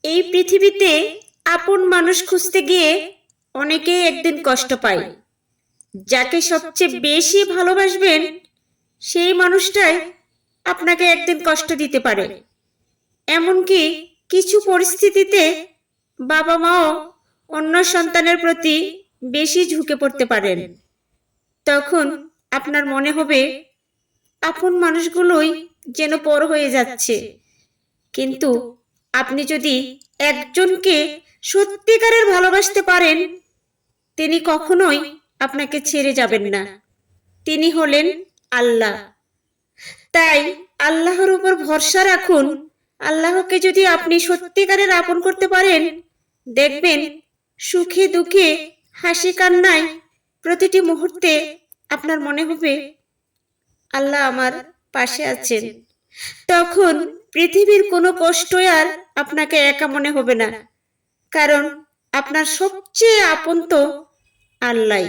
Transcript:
এই পৃথিবীতে আপন মানুষ খুঁজতে গিয়ে অনেকেই একদিন কষ্ট পায়। যাকে সবচেয়ে বেশি ভালোবাসবেন সেই মানুষটাই আপনাকে একদিন কষ্ট দিতে পারে। এমনকি কিছু পরিস্থিতিতে বাবা মাও অন্য সন্তানের প্রতি বেশি ঝুঁকে পড়তে পারেন। তখন আপনার মনে হবে আপন মানুষগুলোই যেন পর হয়ে যাচ্ছে। কিন্তু আপনি যদি একজনকে সত্যিকারের ভালোবাসতে পারেন, তিনি কখনোই আপনাকে ছেড়ে যাবেন না। তিনি হলেন আল্লাহ। তাই আল্লাহর উপর ভরসা রাখুন। আল্লাহকে যদি আপনি সত্যিকারের আপন করতে পারেন, দেখবেন সুখে দুঃখে হাসি কান্নায় প্রতিটি মুহূর্তে আপনার মনে হবে আল্লাহ আমার পাশে আছেন। তখন পৃথিবীর কোনো কষ্টই আর আপনাকে একা মনে হবে না, কারণ আপনার সবচেয়ে আপন তো আল্লাহ।